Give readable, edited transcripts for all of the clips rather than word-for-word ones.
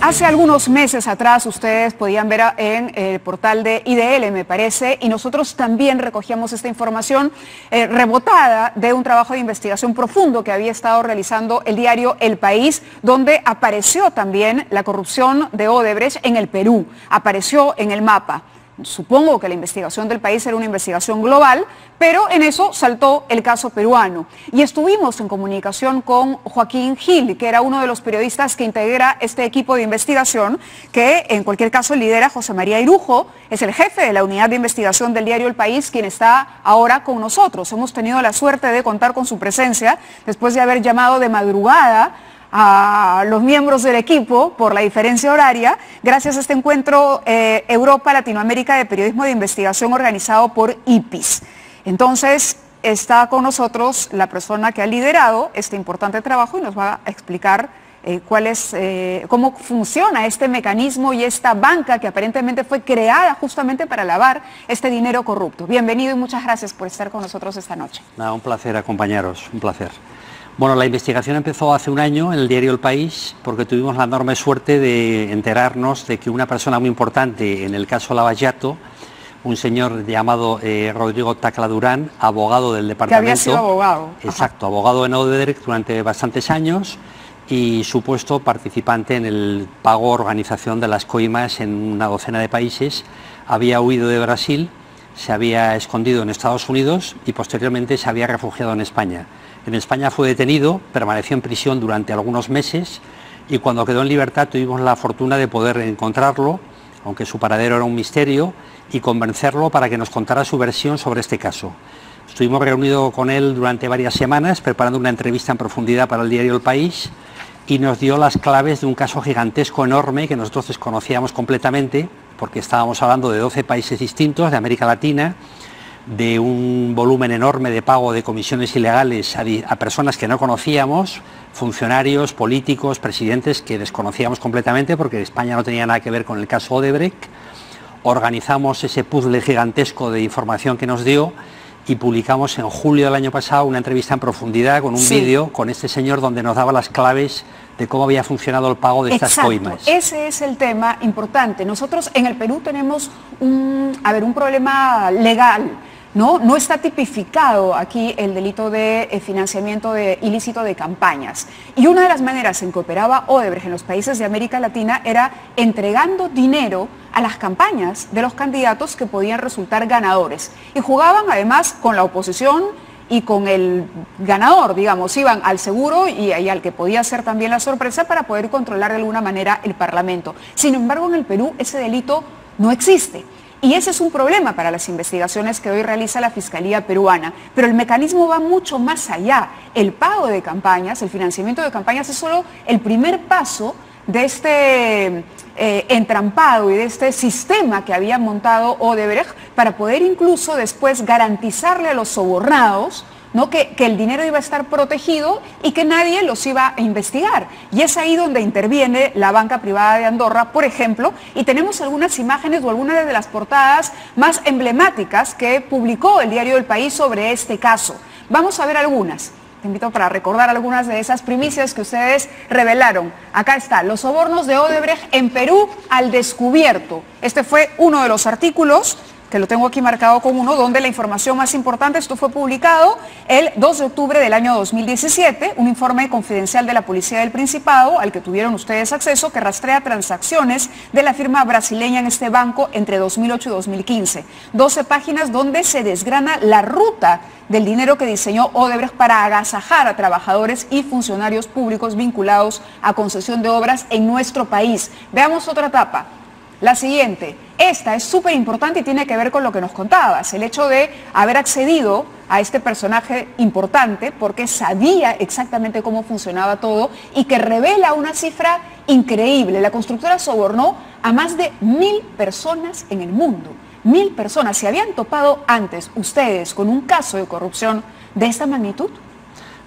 Hace algunos meses atrás ustedes podían ver en el portal de IDL, me parece, y nosotros también recogíamos esta información rebotada de un trabajo de investigación profundo que había estado realizando el diario El País, donde apareció también la corrupción de Odebrecht en el Perú, apareció en el mapa. Supongo que la investigación del País era una investigación global, pero en eso saltó el caso peruano. Y estuvimos en comunicación con Joaquín Gil, que era uno de los periodistas que integra este equipo de investigación, que en cualquier caso lidera José María Irujo, es el jefe de la unidad de investigación del diario El País, quien está ahora con nosotros. Hemos tenido la suerte de contar con su presencia después de haber llamado de madrugada a los miembros del equipo por la diferencia horaria, gracias a este encuentro Europa-Latinoamérica de Periodismo de Investigación organizado por IPIS. Entonces, está con nosotros la persona que ha liderado este importante trabajo y nos va a explicar cómo funciona este mecanismo y esta banca que aparentemente fue creada justamente para lavar este dinero corrupto. Bienvenido y muchas gracias por estar con nosotros esta noche. Nada, un placer acompañaros, un placer. Bueno, la investigación empezó hace un año en el diario El País porque tuvimos la enorme suerte de enterarnos de que una persona muy importante en el caso Lavallato, un señor llamado Rodrigo Tacla Durán, abogado del departamento... Que había sido abogado. Exacto, abogado en Odebrecht durante bastantes años y supuesto participante en el pago organización de las coimas en una docena de países. Había huido de Brasil, se había escondido en Estados Unidos y posteriormente se había refugiado en España. En España fue detenido, permaneció en prisión durante algunos meses y cuando quedó en libertad tuvimos la fortuna de poder encontrarlo, aunque su paradero era un misterio, y convencerlo para que nos contara su versión sobre este caso. Estuvimos reunidos con él durante varias semanas preparando una entrevista en profundidad para el diario El País y nos dio las claves de un caso gigantesco, enorme, que nosotros desconocíamos completamente porque estábamos hablando de 12 países distintos de América Latina, de un volumen enorme de pago de comisiones ilegales a personas que no conocíamos, funcionarios, políticos, presidentes que desconocíamos completamente porque España no tenía nada que ver con el caso Odebrecht. Organizamos ese puzzle gigantesco de información que nos dio y publicamos en julio del año pasado una entrevista en profundidad con un vídeo con este señor donde nos daba las claves de cómo había funcionado el pago de estas coimas. Ese es el tema importante. Nosotros en el Perú tenemos un problema legal. No está tipificado aquí el delito de financiamiento ilícito de campañas. Y una de las maneras en que operaba Odebrecht en los países de América Latina era entregando dinero a las campañas de los candidatos que podían resultar ganadores. Y jugaban además con la oposición y con el ganador, digamos, iban al seguro y al que podía ser también la sorpresa para poder controlar de alguna manera el Parlamento. Sin embargo, en el Perú ese delito no existe. Y ese es un problema para las investigaciones que hoy realiza la Fiscalía peruana. Pero el mecanismo va mucho más allá. El pago de campañas, el financiamiento de campañas es solo el primer paso de este entrampado y de este sistema que había montado Odebrecht para poder incluso después garantizarle a los sobornados que el dinero iba a estar protegido y que nadie los iba a investigar. Y es ahí donde interviene la banca privada de Andorra, por ejemplo, y tenemos algunas imágenes o algunas de las portadas más emblemáticas que publicó el diario El País sobre este caso. Vamos a ver algunas. Te invito para recordar algunas de esas primicias que ustedes revelaron. Acá está, los sobornos de Odebrecht en Perú al descubierto. Este fue uno de los artículos que lo tengo aquí marcado con uno, donde la información más importante, esto fue publicado el 2 de octubre del año 2017, un informe confidencial de la Policía del Principado, al que tuvieron ustedes acceso, que rastrea transacciones de la firma brasileña en este banco entre 2008 y 2015. 12 páginas donde se desgrana la ruta del dinero que diseñó Odebrecht para agasajar a trabajadores y funcionarios públicos vinculados a concesión de obras en nuestro país. Veamos otra etapa. La siguiente, esta es súper importante y tiene que ver con lo que nos contabas, el hecho de haber accedido a este personaje importante porque sabía exactamente cómo funcionaba todo y que revela una cifra increíble. La constructora sobornó a más de 1000 personas en el mundo. 1000 personas. ¿Se habían topado antes ustedes con un caso de corrupción de esta magnitud?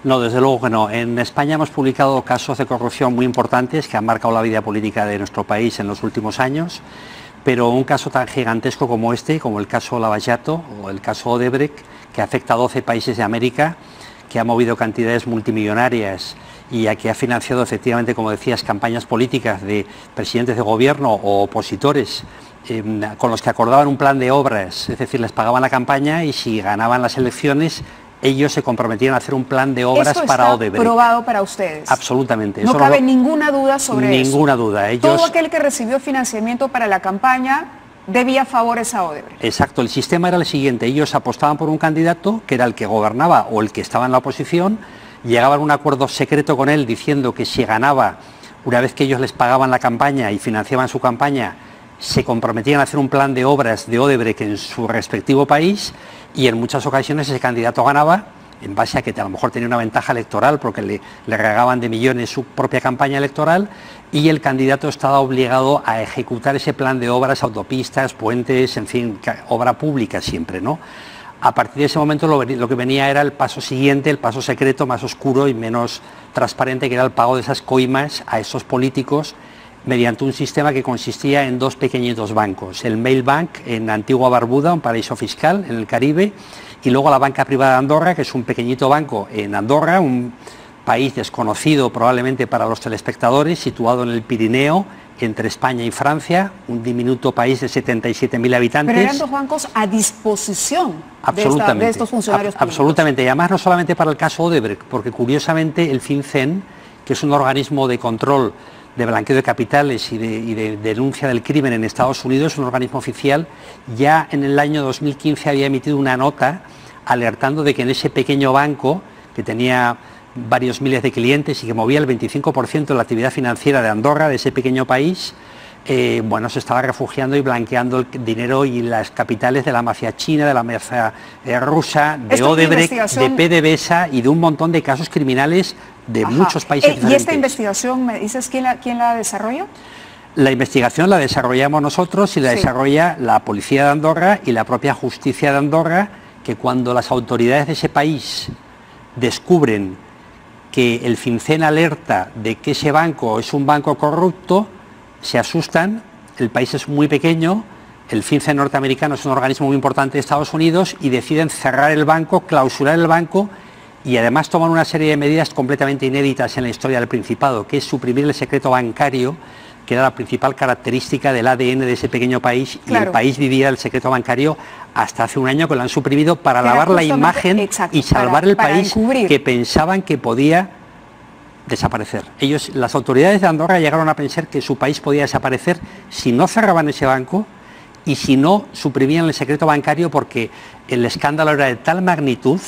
No, desde luego que no. En España hemos publicado casos de corrupción muy importantes que han marcado la vida política de nuestro país en los últimos años, pero un caso tan gigantesco como este, como el caso Lavallato o el caso Odebrecht, que afecta a 12 países de América, que ha movido cantidades multimillonarias y a que ha financiado efectivamente, como decías, campañas políticas de presidentes de gobierno o opositores con los que acordaban un plan de obras, es decir, les pagaban la campaña y si ganaban las elecciones ellos se comprometían a hacer un plan de obras para Odebrecht. ¿Esto está probado para ustedes? Absolutamente. No cabe ninguna duda sobre eso. Ninguna duda. Todo aquel que recibió financiamiento para la campaña debía favores a Odebrecht. Exacto. El sistema era el siguiente. Ellos apostaban por un candidato que era el que gobernaba o el que estaba en la oposición, llegaban a un acuerdo secreto con él diciendo que si ganaba, una vez que ellos les pagaban la campaña y financiaban su campaña, se comprometían a hacer un plan de obras de Odebrecht en su respectivo país, y en muchas ocasiones ese candidato ganaba en base a que a lo mejor tenía una ventaja electoral porque le regaban de millones su propia campaña electoral, y el candidato estaba obligado a ejecutar ese plan de obras, autopistas, puentes, en fin, obra pública siempre, ¿no? A partir de ese momento lo que venía era el paso siguiente, el paso secreto, más oscuro y menos transparente, que era el pago de esas coimas a esos políticos mediante un sistema que consistía en dos pequeñitos bancos, el Mail Bank en Antigua Barbuda, un paraíso fiscal en el Caribe, y luego la banca privada de Andorra, que es un pequeñito banco en Andorra, un país desconocido probablemente para los telespectadores, situado en el Pirineo, entre España y Francia, un diminuto país de 77.000 habitantes. Pero eran dos bancos a disposición de estos funcionarios públicos. Absolutamente, y además no solamente para el caso Odebrecht, porque curiosamente el FinCEN, que es un organismo de control de blanqueo de capitales y de denuncia del crimen en Estados Unidos, un organismo oficial, ya en el año 2015 había emitido una nota alertando de que en ese pequeño banco, que tenía varios miles de clientes y que movía el 25% de la actividad financiera de Andorra, de ese pequeño país, bueno, se estaba refugiando y blanqueando el dinero y las capitales de la mafia china, de la mafia rusa, de Odebrecht, de PDVSA y de un montón de casos criminales de muchos países diferentes. ¿Y esta investigación, me dices, quién la desarrolló? La investigación la desarrollamos nosotros y la desarrolla la Policía de Andorra y la propia Justicia de Andorra, que cuando las autoridades de ese país descubren que el FinCEN alerta de que ese banco es un banco corrupto, se asustan. El país es muy pequeño, el FinCEN norteamericano es un organismo muy importante de Estados Unidos, y deciden cerrar el banco, clausurar el banco, y además toman una serie de medidas completamente inéditas en la historia del Principado, que es suprimir el secreto bancario, que era la principal característica del ADN de ese pequeño país, y el país vivía el secreto bancario hasta hace un año, que lo han suprimido para lavar la imagen y salvar el país, que pensaban que podía desaparecer. Las autoridades de Andorra llegaron a pensar que su país podía desaparecer si no cerraban ese banco y si no suprimían el secreto bancario, porque el escándalo era de tal magnitud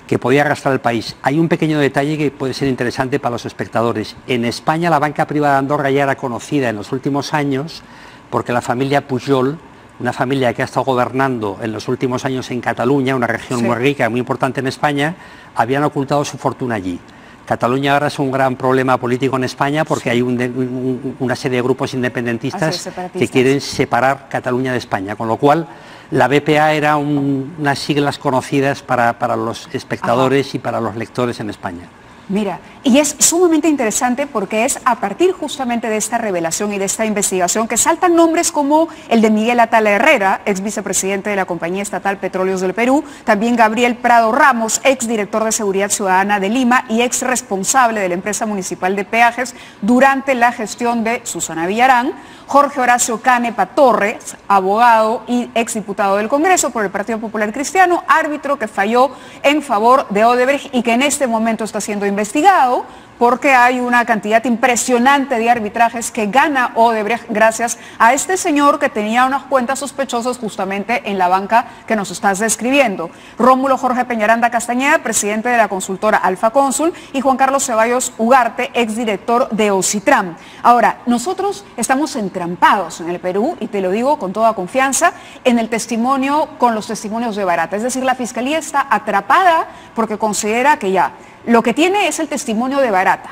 que podía arrastrar el país. Hay un pequeño detalle que puede ser interesante para los espectadores. En España la banca privada de Andorra ya era conocida en los últimos años porque la familia Pujol, una familia que ha estado gobernando en los últimos años en Cataluña, una región muy rica, muy importante en España, habían ocultado su fortuna allí. Cataluña ahora es un gran problema político en España porque hay una serie de grupos independentistas que quieren separar Cataluña de España, con lo cual la BPA era unas siglas conocidas para los espectadores y para los lectores en España. Mira, y es sumamente interesante porque es a partir justamente de esta revelación y de esta investigación que saltan nombres como el de Miguel Atala Herrera, ex vicepresidente de la Compañía Estatal Petróleos del Perú, también Gabriel Prado Ramos, ex director de Seguridad Ciudadana de Lima y ex responsable de la empresa municipal de peajes durante la gestión de Susana Villarán, Jorge Horacio Canepa Torres, abogado y exdiputado del Congreso por el Partido Popular Cristiano, árbitro que falló en favor de Odebrecht y que en este momento está siendo investigado porque hay una cantidad impresionante de arbitrajes que gana Odebrecht gracias a este señor que tenía unas cuentas sospechosas justamente en la banca que nos estás describiendo. Rómulo Jorge Peñaranda Castañeda, presidente de la consultora Alfa Cónsul, y Juan Carlos Ceballos Ugarte, exdirector de Ocitram. Ahora, nosotros estamos entrampados en el Perú, y te lo digo con toda confianza, en el testimonio, con los testimonios de Barata. Es decir, la Fiscalía está atrapada porque considera que ya lo que tiene es el testimonio de Barata.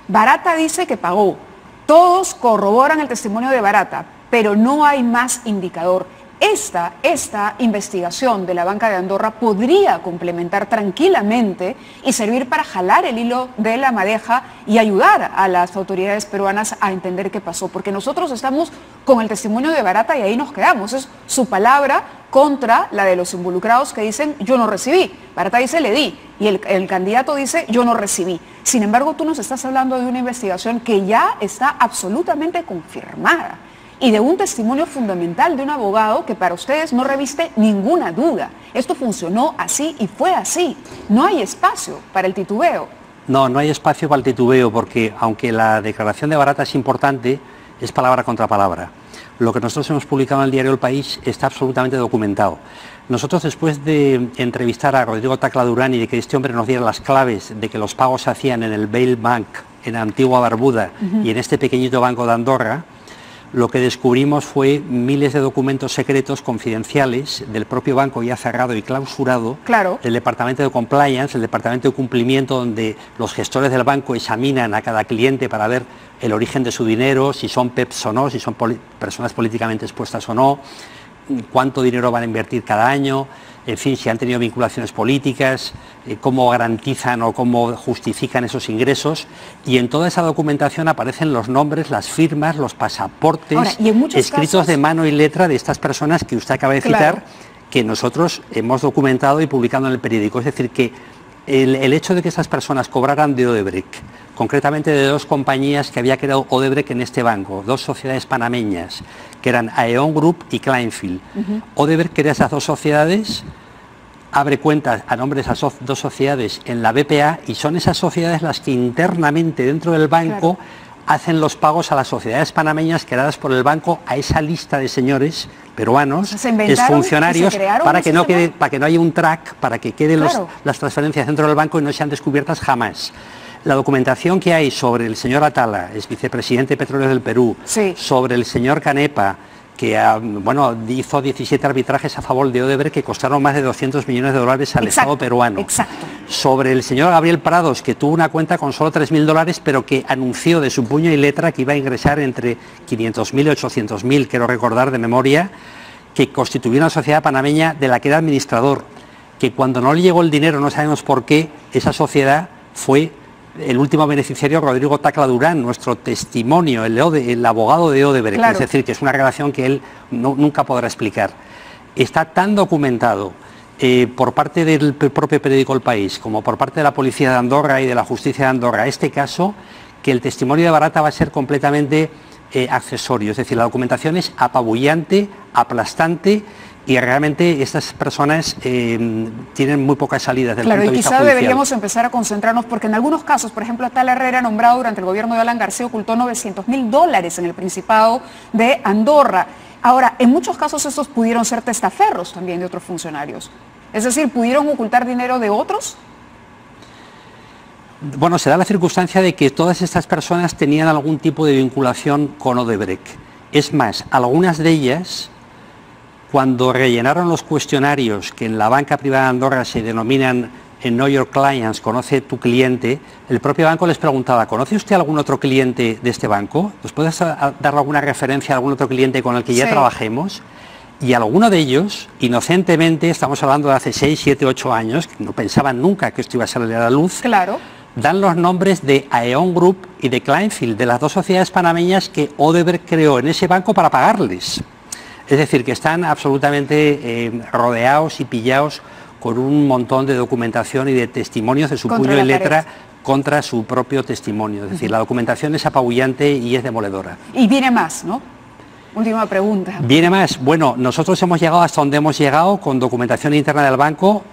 Barata dice que pagó. Todos corroboran el testimonio de Barata, pero no hay más indicador. esta investigación de la banca de Andorra podría complementar tranquilamente y servir para jalar el hilo de la madeja y ayudar a las autoridades peruanas a entender qué pasó, porque nosotros estamos con el testimonio de Barata y ahí nos quedamos. Es su palabra contra la de los involucrados que dicen yo no recibí. Barata dice le di y el candidato dice yo no recibí. Sin embargo, tú nos estás hablando de una investigación que ya está absolutamente confirmada y de un testimonio fundamental de un abogado que para ustedes no reviste ninguna duda. Esto funcionó así y fue así. No hay espacio para el titubeo. No, no hay espacio para el titubeo porque aunque la declaración de Barata es importante, es palabra contra palabra. Lo que nosotros hemos publicado en el diario El País está absolutamente documentado. Nosotros, después de entrevistar a Rodrigo Tacla Durán y de que este hombre nos diera las claves de que los pagos se hacían en el Bail Bank, en Antigua Barbuda y en este pequeñito banco de Andorra, lo que descubrimos fue miles de documentos secretos confidenciales del propio banco ya cerrado y clausurado, claro, del Departamento de Compliance, el Departamento de Cumplimiento, donde los gestores del banco examinan a cada cliente para ver el origen de su dinero, si son PEPs o no, si son personas políticamente expuestas o no, cuánto dinero van a invertir cada año, en fin, si han tenido vinculaciones políticas, cómo garantizan o cómo justifican esos ingresos, y en toda esa documentación aparecen los nombres, las firmas, los pasaportes, ahora, y en muchos escritos casos de mano y letra de estas personas que usted acaba de citar, claro, que nosotros hemos documentado y publicado en el periódico. Es decir, que el hecho de que estas personas cobraran de Odebrecht, concretamente de dos compañías que había creado Odebrecht en este banco, dos sociedades panameñas, que eran Aeon Group y Kleinfield. Odebrecht crea esas dos sociedades, abre cuentas a nombre de esas dos sociedades en la BPA y son esas sociedades las que internamente dentro del banco, claro, hacen los pagos a las sociedades panameñas creadas por el banco, a esa lista de señores peruanos, exfuncionarios, para que no haya un track, para que queden, claro, las transferencias dentro del banco y no sean descubiertas jamás. La documentación que hay sobre el señor Atala, es vicepresidente de Petróleos del Perú, sí, sobre el señor Canepa, que hizo 17 arbitrajes a favor de Odebrecht que costaron más de 200 millones de dólares al Estado peruano. Exacto. Sobre el señor Gabriel Prados, que tuvo una cuenta con solo 3.000 dólares, pero que anunció de su puño y letra que iba a ingresar entre 500.000 y 800.000, quiero recordar de memoria, que constituyó una sociedad panameña de la que era administrador, que cuando no le llegó el dinero, no sabemos por qué, esa sociedad fue el último beneficiario, Rodrigo Tacla Durán, nuestro testimonio, el abogado de Odebrecht, claro, es decir, que es una relación que él nunca podrá explicar. Está tan documentado por parte del propio periódico El País como por parte de la policía de Andorra y de la justicia de Andorra este caso, que el testimonio de Barata va a ser completamente accesorio, es decir, la documentación es apabullante, aplastante, y realmente estas personas tienen muy pocas salidas del punto de vista judicial. Claro, y quizá deberíamos empezar a concentrarnos, porque en algunos casos, por ejemplo, Atala Herrera, nombrado durante el gobierno de Alan García, ocultó 900.000 dólares en el Principado de Andorra. Ahora, en muchos casos estos pudieron ser testaferros también de otros funcionarios. Es decir, ¿pudieron ocultar dinero de otros? Bueno, se da la circunstancia de que todas estas personas tenían algún tipo de vinculación con Odebrecht. Es más, algunas de ellas, cuando rellenaron los cuestionarios que en la banca privada de Andorra se denominan Know Your Clients, conoce tu cliente, el propio banco les preguntaba, ¿conoce usted algún otro cliente de este banco? ¿Nos puedes dar alguna referencia a algún otro cliente con el que ya trabajemos? Y alguno de ellos, inocentemente, estamos hablando de hace 6, 7, 8 años, que no pensaban nunca que esto iba a salir a la luz, claro, dan los nombres de Aeon Group y de Kleinfield, de las dos sociedades panameñas que Odebrecht creó en ese banco para pagarles. Es decir, que están absolutamente rodeados y pillados con un montón de documentación y de testimonios de su puño y letra contra su propio testimonio. Es decir, la documentación es apabullante y es demoledora. Y viene más, ¿no? Última pregunta. ¿Viene más? Bueno, nosotros hemos llegado hasta donde hemos llegado con documentación interna del banco.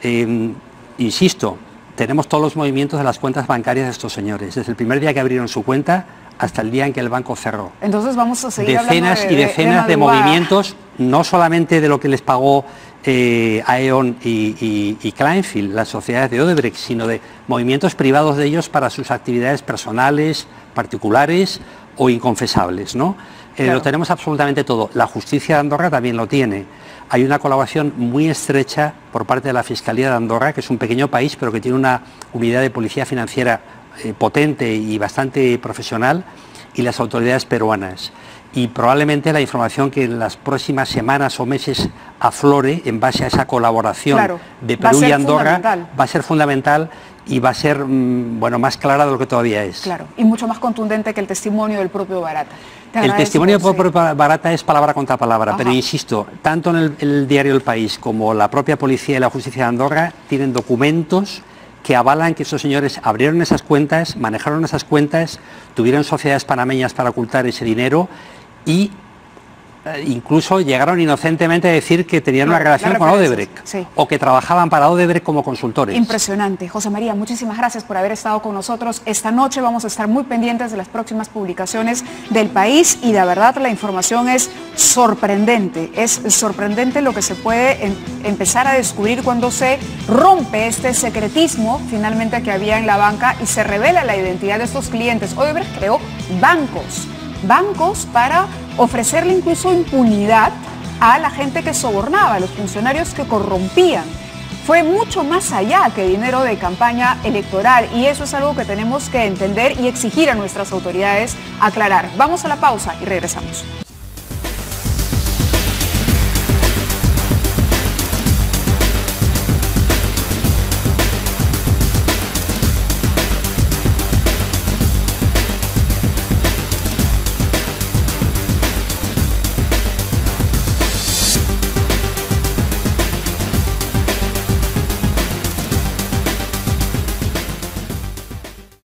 Insisto, tenemos todos los movimientos de las cuentas bancarias de estos señores. Desde el primer día que abrieron su cuenta hasta el día en que el banco cerró. Entonces vamos a seguir decenas y decenas de movimientos, no solamente de lo que les pagó Aeon y Kleinfield, las sociedades de Odebrecht, sino de movimientos privados de ellos para sus actividades personales, particulares o inconfesables, ¿no? Claro. Lo tenemos absolutamente todo. La justicia de Andorra también lo tiene. Hay una colaboración muy estrecha por parte de la Fiscalía de Andorra, que es un pequeño país, pero que tiene una unidad de policía financiera potente y bastante profesional, y las autoridades peruanas. y probablemente la información que en las próximas semanas o meses aflore en base a esa colaboración de Perú y Andorra va a ser fundamental y va a ser bueno, más clara de lo que todavía es. Claro, y mucho más contundente que el testimonio del propio Barata. El testimonio del propio Barata es palabra contra palabra, pero insisto, tanto en el diario El País como la propia policía y la justicia de Andorra tienen documentos que avalan que esos señores abrieron esas cuentas, manejaron esas cuentas, tuvieron sociedades panameñas para ocultar ese dinero y incluso llegaron inocentemente a decir que tenían una relación con Odebrecht o que trabajaban para Odebrecht como consultores. Impresionante. José María, muchísimas gracias por haber estado con nosotros esta noche. Vamos a estar muy pendientes de las próximas publicaciones del País y de verdad la información es sorprendente. Es sorprendente lo que se puede empezar a descubrir cuando se rompe este secretismo finalmente que había en la banca y se revela la identidad de estos clientes. Odebrecht creó bancos para ofrecerle incluso impunidad a la gente que sobornaba, a los funcionarios que corrompían. Fue mucho más allá que dinero de campaña electoral y eso es algo que tenemos que entender y exigir a nuestras autoridades aclarar. Vamos a la pausa y regresamos.